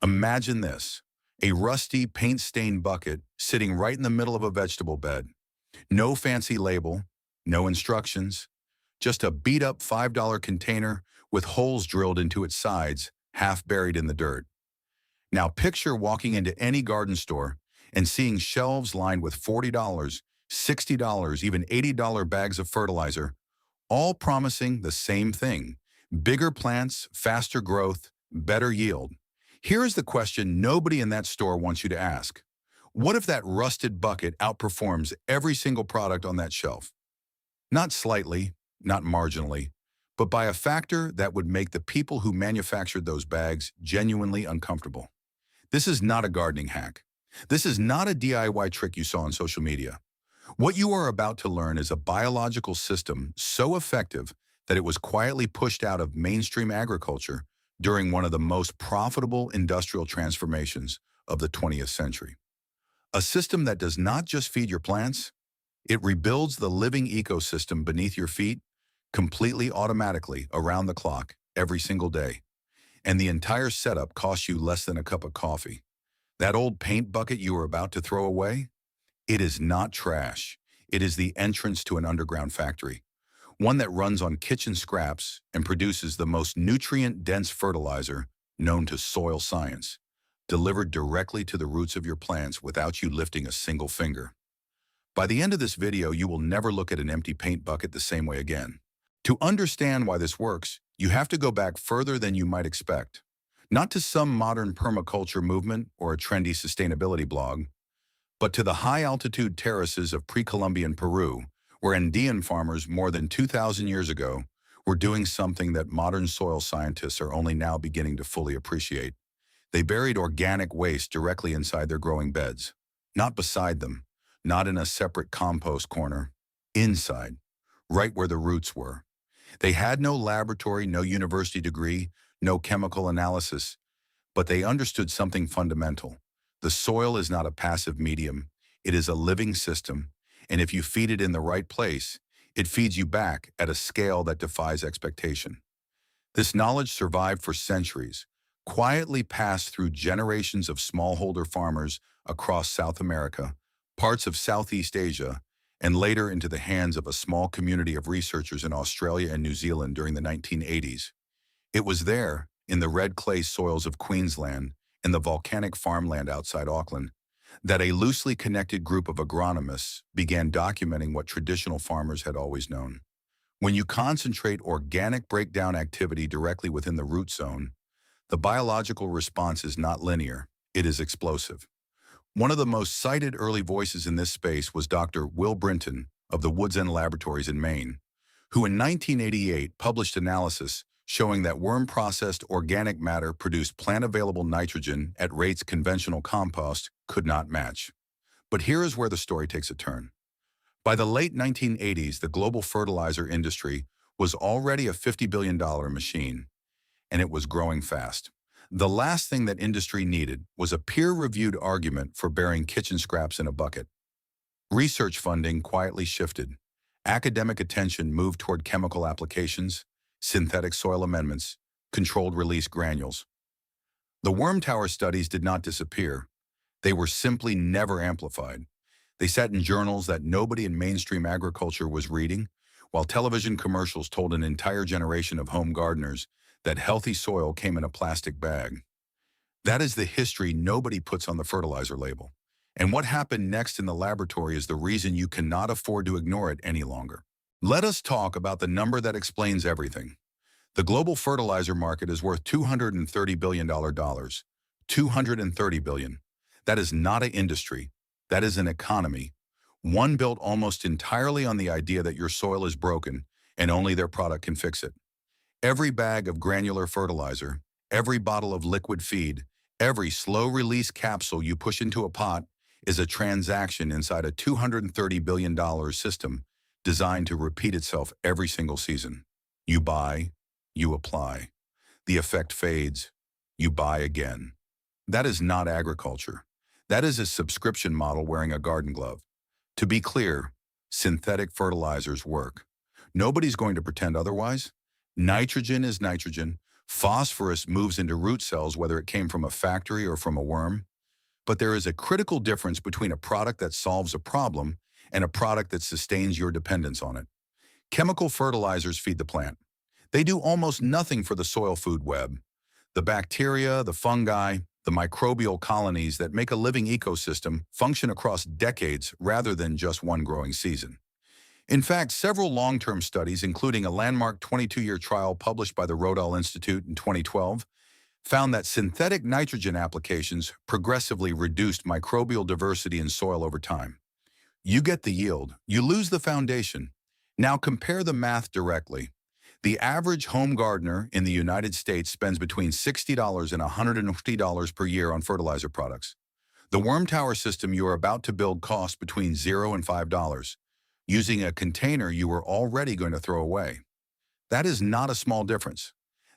Imagine this, a rusty, paint-stained bucket sitting right in the middle of a vegetable bed. No fancy label, no instructions, just a beat-up $5 container with holes drilled into its sides, half buried in the dirt. Now picture walking into any garden store and seeing shelves lined with $40, $60, even $80 bags of fertilizer, all promising the same thing: bigger plants, faster growth, better yield. Here is the question nobody in that store wants you to ask. What if that rusted bucket outperforms every single product on that shelf? Not slightly, not marginally, but by a factor that would make the people who manufactured those bags genuinely uncomfortable. This is not a gardening hack. This is not a DIY trick you saw on social media. What you are about to learn is a biological system so effective that it was quietly pushed out of mainstream agriculture during one of the most profitable industrial transformations of the 20th century. A system that does not just feed your plants, it rebuilds the living ecosystem beneath your feet completely automatically around the clock every single day. And the entire setup costs you less than a cup of coffee. That old paint bucket you were about to throw away? It is not trash. It is the entrance to an underground factory, one that runs on kitchen scraps and produces the most nutrient-dense fertilizer known to soil science, delivered directly to the roots of your plants without you lifting a single finger. By the end of this video, you will never look at an empty paint bucket the same way again. To understand why this works, you have to go back further than you might expect. Not to some modern permaculture movement or a trendy sustainability blog, but to the high-altitude terraces of pre-Columbian Peru, where Andean farmers more than 2,000 years ago were doing something that modern soil scientists are only now beginning to fully appreciate. They buried organic waste directly inside their growing beds, not beside them, not in a separate compost corner, inside, right where the roots were. They had no laboratory, no university degree, no chemical analysis, but they understood something fundamental. The soil is not a passive medium, it is a living system, and if you feed it in the right place, it feeds you back at a scale that defies expectation. This knowledge survived for centuries, quietly passed through generations of smallholder farmers across South America, parts of Southeast Asia, and later into the hands of a small community of researchers in Australia and New Zealand during the 1980s. It was there, in the red clay soils of Queensland and the volcanic farmland outside Auckland, that a loosely connected group of agronomists began documenting what traditional farmers had always known. When you concentrate organic breakdown activity directly within the root zone, the biological response is not linear, it is explosive. One of the most cited early voices in this space was Dr. Will Brinton of the Woods End Laboratories in Maine, who in 1988 published analysis showing that worm-processed organic matter produced plant-available nitrogen at rates conventional compost could not match. But here is where the story takes a turn. By the late 1980s, the global fertilizer industry was already a $50 billion machine, and it was growing fast. The last thing that industry needed was a peer-reviewed argument for burying kitchen scraps in a bucket. Research funding quietly shifted. Academic attention moved toward chemical applications, synthetic soil amendments, controlled release granules. The worm tower studies did not disappear. They were simply never amplified. They sat in journals that nobody in mainstream agriculture was reading, while television commercials told an entire generation of home gardeners that healthy soil came in a plastic bag. That is the history nobody puts on the fertilizer label. And what happened next in the laboratory is the reason you cannot afford to ignore it any longer. Let us talk about the number that explains everything. The global fertilizer market is worth $230 billion. $230 billion. That is not an industry. That is an economy. One built almost entirely on the idea that your soil is broken and only their product can fix it. Every bag of granular fertilizer, every bottle of liquid feed, every slow-release capsule you push into a pot is a transaction inside a $230 billion system designed to repeat itself every single season. You buy, you apply. The effect fades. You buy again. That is not agriculture. That is a subscription model wearing a garden glove. To be clear, synthetic fertilizers work. Nobody's going to pretend otherwise. Nitrogen is nitrogen. Phosphorus moves into root cells whether it came from a factory or from a worm, but there is a critical difference between a product that solves a problem and a product that sustains your dependence on it. Chemical fertilizers feed the plant. They do almost nothing for the soil food web. The bacteria, the fungi, the microbial colonies that make a living ecosystem function across decades rather than just one growing season. In fact, several long-term studies, including a landmark 22-year trial published by the Rodal Institute in 2012, found that synthetic nitrogen applications progressively reduced microbial diversity in soil over time. You get the yield, you lose the foundation. Now compare the math directly. The average home gardener in the United States spends between $60 and $150 per year on fertilizer products. The worm tower system you are about to build costs between $0 and $5, using a container you were already going to throw away. That is not a small difference.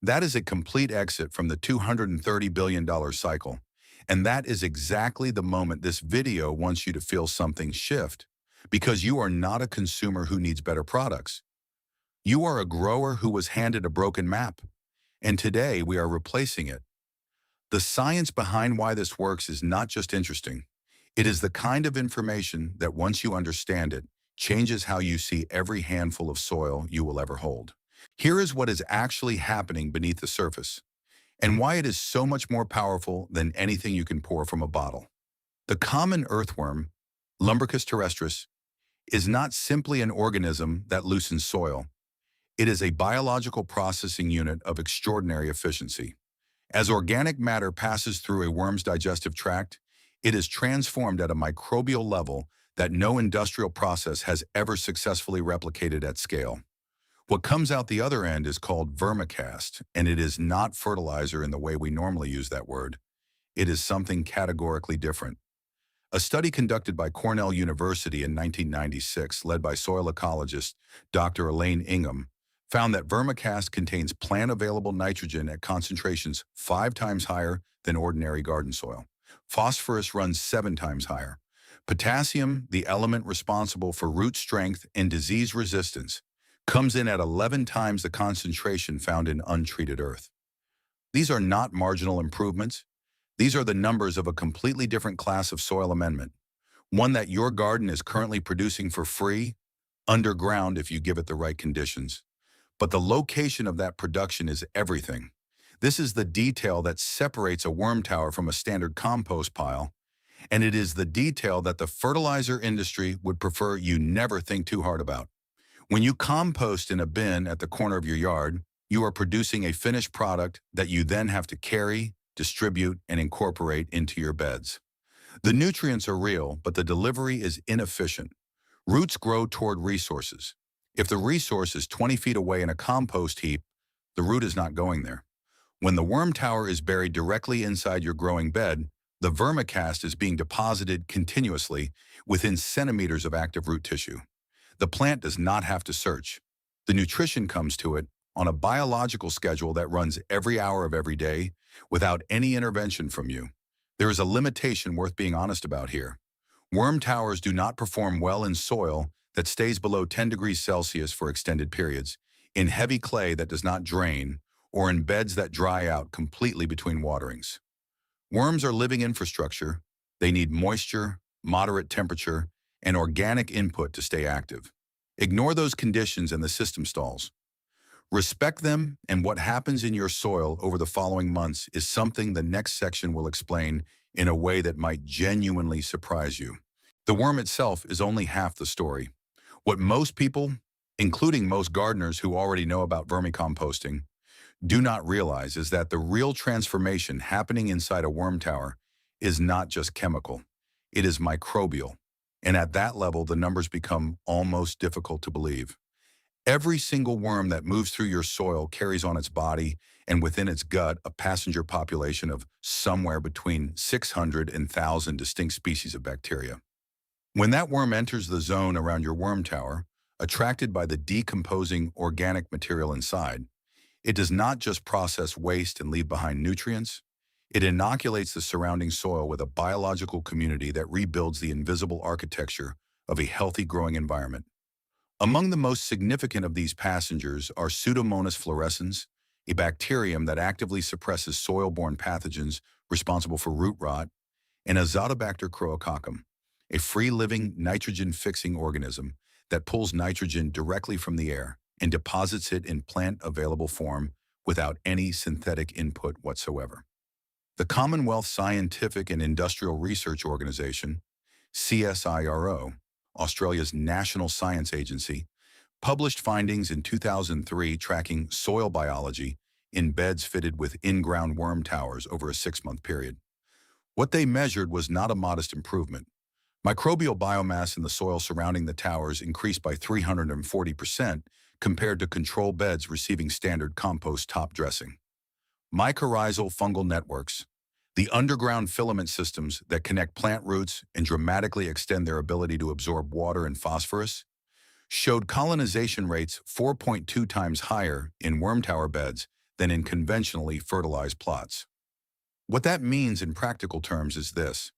That is a complete exit from the $230 billion cycle. And that is exactly the moment this video wants you to feel something shift, because you are not a consumer who needs better products. You are a grower who was handed a broken map, and today we are replacing it. The science behind why this works is not just interesting. It is the kind of information that once you understand it, changes how you see every handful of soil you will ever hold. Here is what is actually happening beneath the surface, and why it is so much more powerful than anything you can pour from a bottle. The common earthworm, Lumbricus terrestris, is not simply an organism that loosens soil. It is a biological processing unit of extraordinary efficiency. As organic matter passes through a worm's digestive tract, it is transformed at a microbial level that no industrial process has ever successfully replicated at scale. What comes out the other end is called vermicast, and it is not fertilizer in the way we normally use that word. It is something categorically different. A study conducted by Cornell University in 1996, led by soil ecologist Dr. Elaine Ingham, found that vermicast contains plant-available nitrogen at concentrations 5 times higher than ordinary garden soil. Phosphorus runs 7 times higher. Potassium, the element responsible for root strength and disease resistance, comes in at 11 times the concentration found in untreated earth. These are not marginal improvements. These are the numbers of a completely different class of soil amendment, one that your garden is currently producing for free, underground if you give it the right conditions. But the location of that production is everything. This is the detail that separates a worm tower from a standard compost pile, and it is the detail that the fertilizer industry would prefer you never think too hard about. When you compost in a bin at the corner of your yard, you are producing a finished product that you then have to carry, distribute, and incorporate into your beds. The nutrients are real, but the delivery is inefficient. Roots grow toward resources. If the resource is 20 feet away in a compost heap, the root is not going there. When the worm tower is buried directly inside your growing bed, the vermicast is being deposited continuously within centimeters of active root tissue. The plant does not have to search. The nutrition comes to it on a biological schedule that runs every hour of every day without any intervention from you. There is a limitation worth being honest about here. Worm towers do not perform well in soil that stays below 10 degrees Celsius for extended periods, in heavy clay that does not drain, or in beds that dry out completely between waterings. Worms are living infrastructure. They need moisture, moderate temperature, and organic input to stay active. Ignore those conditions and the system stalls. Respect them, and what happens in your soil over the following months is something the next section will explain in a way that might genuinely surprise you. The worm itself is only half the story. What most people, including most gardeners who already know about vermicomposting, do not realize is that the real transformation happening inside a worm tower is not just chemical. It is microbial. And at that level, the numbers become almost difficult to believe. Every single worm that moves through your soil carries on its body and within its gut a passenger population of somewhere between 600 and 1,000 distinct species of bacteria. When that worm enters the zone around your worm tower, attracted by the decomposing organic material inside, it does not just process waste and leave behind nutrients. It inoculates the surrounding soil with a biological community that rebuilds the invisible architecture of a healthy growing environment. Among the most significant of these passengers are Pseudomonas fluorescens, a bacterium that actively suppresses soil-borne pathogens responsible for root rot, and Azotobacter crococcum, a free-living nitrogen-fixing organism that pulls nitrogen directly from the air and deposits it in plant-available form without any synthetic input whatsoever. The Commonwealth Scientific and Industrial Research Organization, CSIRO, Australia's national science agency, published findings in 2003 tracking soil biology in beds fitted with in-ground worm towers over a 6-month period. What they measured was not a modest improvement. Microbial biomass in the soil surrounding the towers increased by 340% compared to control beds receiving standard compost top dressing. Mycorrhizal fungal networks, the underground filament systems that connect plant roots and dramatically extend their ability to absorb water and phosphorus, showed colonization rates 4.2 times higher in worm tower beds than in conventionally fertilized plots. What that means in practical terms is this.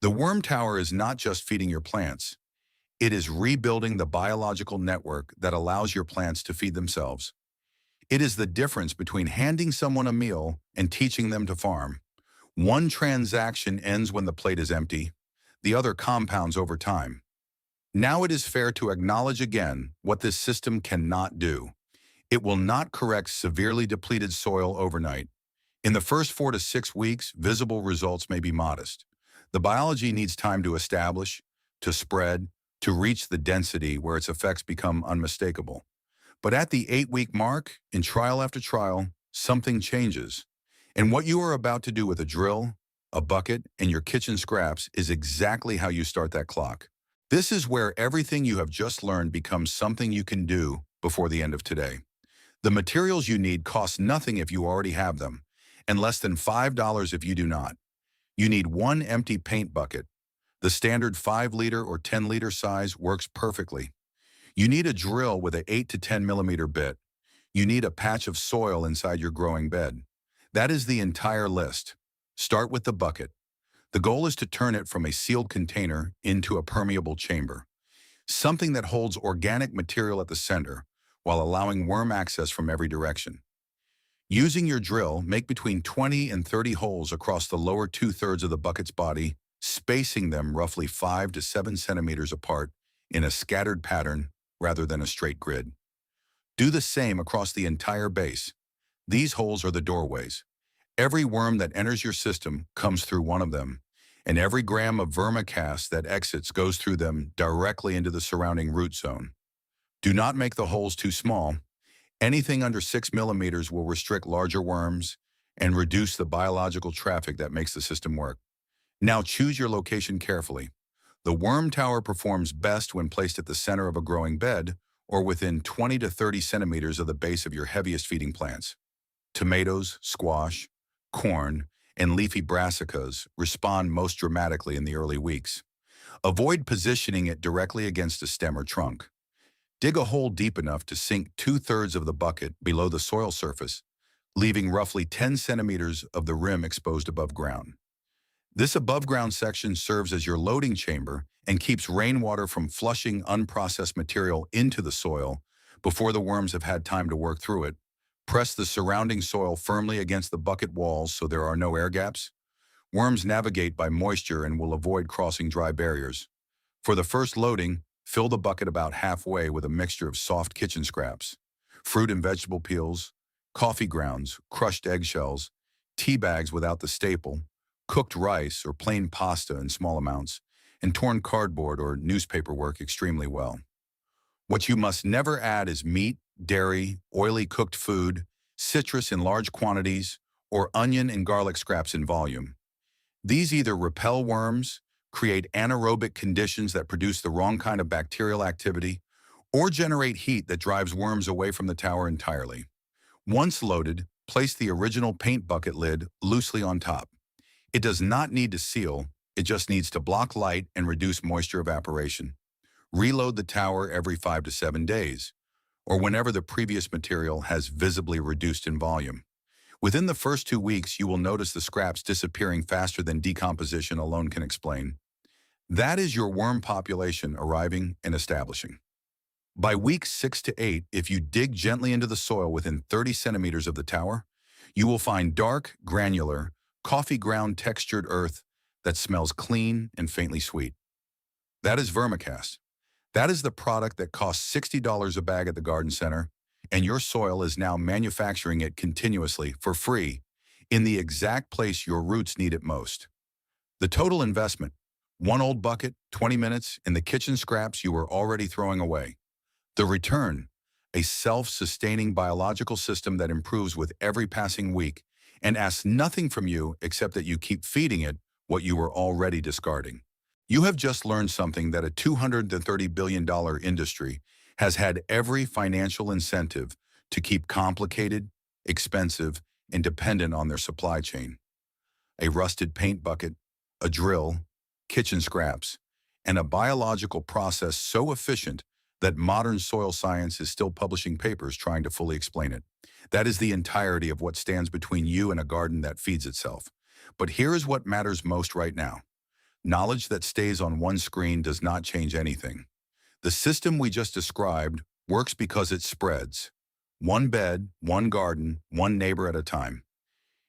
The worm tower is not just feeding your plants. It is rebuilding the biological network that allows your plants to feed themselves. It is the difference between handing someone a meal and teaching them to farm. One transaction ends when the plate is empty. The other compounds over time. Now it is fair to acknowledge again what this system cannot do. It will not correct severely depleted soil overnight. In the first 4 to 6 weeks, visible results may be modest. The biology needs time to establish, to spread, to reach the density where its effects become unmistakable. But at the 8-week mark, in trial after trial, something changes. And what you are about to do with a drill, a bucket, and your kitchen scraps is exactly how you start that clock. This is where everything you have just learned becomes something you can do before the end of today. The materials you need cost nothing if you already have them, and less than $5 if you do not. You need one empty paint bucket. The standard 5-liter or 10-liter size works perfectly. You need a drill with an 8 to 10 millimeter bit. You need a patch of soil inside your growing bed. That is the entire list. Start with the bucket. The goal is to turn it from a sealed container into a permeable chamber, something that holds organic material at the center while allowing worm access from every direction. Using your drill, make between 20 and 30 holes across the lower 2/3 of the bucket's body, spacing them roughly 5 to 7 centimeters apart in a scattered pattern rather than a straight grid. Do the same across the entire base. These holes are the doorways. Every worm that enters your system comes through one of them, and every gram of vermicast that exits goes through them directly into the surrounding root zone. Do not make the holes too small. Anything under 6 millimeters will restrict larger worms and reduce the biological traffic that makes the system work. Now choose your location carefully. The worm tower performs best when placed at the center of a growing bed or within 20 to 30 centimeters of the base of your heaviest feeding plants. Tomatoes, squash, corn, and leafy brassicas respond most dramatically in the early weeks. Avoid positioning it directly against a stem or trunk. Dig a hole deep enough to sink 2/3 of the bucket below the soil surface, leaving roughly 10 centimeters of the rim exposed above ground. This above-ground section serves as your loading chamber and keeps rainwater from flushing unprocessed material into the soil before the worms have had time to work through it. Press the surrounding soil firmly against the bucket walls so there are no air gaps. Worms navigate by moisture and will avoid crossing dry barriers. For the first loading, fill the bucket about halfway with a mixture of soft kitchen scraps, fruit and vegetable peels, coffee grounds, crushed eggshells, tea bags without the staple, cooked rice or plain pasta in small amounts, and torn cardboard or newspaper work extremely well. What you must never add is meat, dairy, oily cooked food, citrus in large quantities, or onion and garlic scraps in volume. These either repel worms, create anaerobic conditions that produce the wrong kind of bacterial activity, or generate heat that drives worms away from the tower entirely. Once loaded, place the original paint bucket lid loosely on top. It does not need to seal, it just needs to block light and reduce moisture evaporation. Reload the tower every 5 to 7 days, or whenever the previous material has visibly reduced in volume. Within the first 2 weeks, you will notice the scraps disappearing faster than decomposition alone can explain. That is your worm population arriving and establishing. By week 6 to 8, if you dig gently into the soil within 30 centimeters of the tower, you will find dark, granular, coffee ground textured earth that smells clean and faintly sweet. That is vermicast. That is the product that costs $60 a bag at the garden center, and your soil is now manufacturing it continuously for free in the exact place your roots need it most. The total investment, one old bucket, 20 minutes, and the kitchen scraps you were already throwing away. The return, a self-sustaining biological system that improves with every passing week and asks nothing from you except that you keep feeding it what you were already discarding. You have just learned something that a $230 billion industry has had every financial incentive to keep complicated, expensive, and dependent on their supply chain. A rusted paint bucket, a drill, kitchen scraps, and a biological process so efficient that modern soil science is still publishing papers trying to fully explain it. That is the entirety of what stands between you and a garden that feeds itself. But here is what matters most right now. Knowledge that stays on one screen does not change anything. The system we just described works because it spreads. One bed, one garden, one neighbor at a time.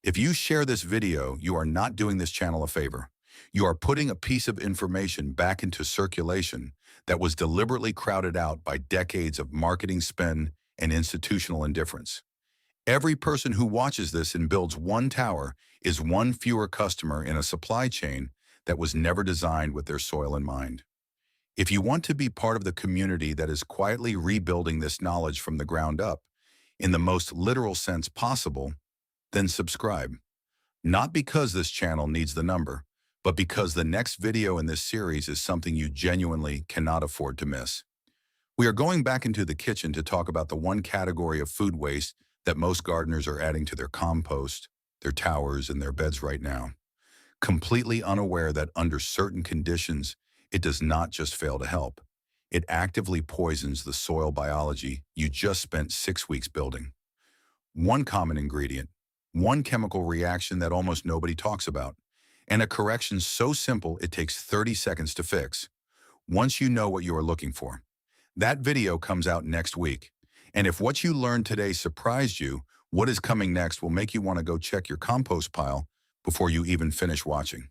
If you share this video, you are not doing this channel a favor. You are putting a piece of information back into circulation that was deliberately crowded out by decades of marketing spin and institutional indifference. Every person who watches this and builds one tower is one fewer customer in a supply chain that was never designed with their soil in mind. If you want to be part of the community that is quietly rebuilding this knowledge from the ground up, in the most literal sense possible, then subscribe. Not because this channel needs the number, but because the next video in this series is something you genuinely cannot afford to miss. We are going back into the kitchen to talk about the one category of food waste that most gardeners are adding to their compost, their towers, and their beds right now, completely unaware that under certain conditions, it does not just fail to help. It actively poisons the soil biology you just spent 6 weeks building. One common ingredient, one chemical reaction that almost nobody talks about, and a correction so simple it takes 30 seconds to fix. Once you know what you are looking for. That video comes out next week. And if what you learned today surprised you, what is coming next will make you want to go check your compost pile before you even finish watching.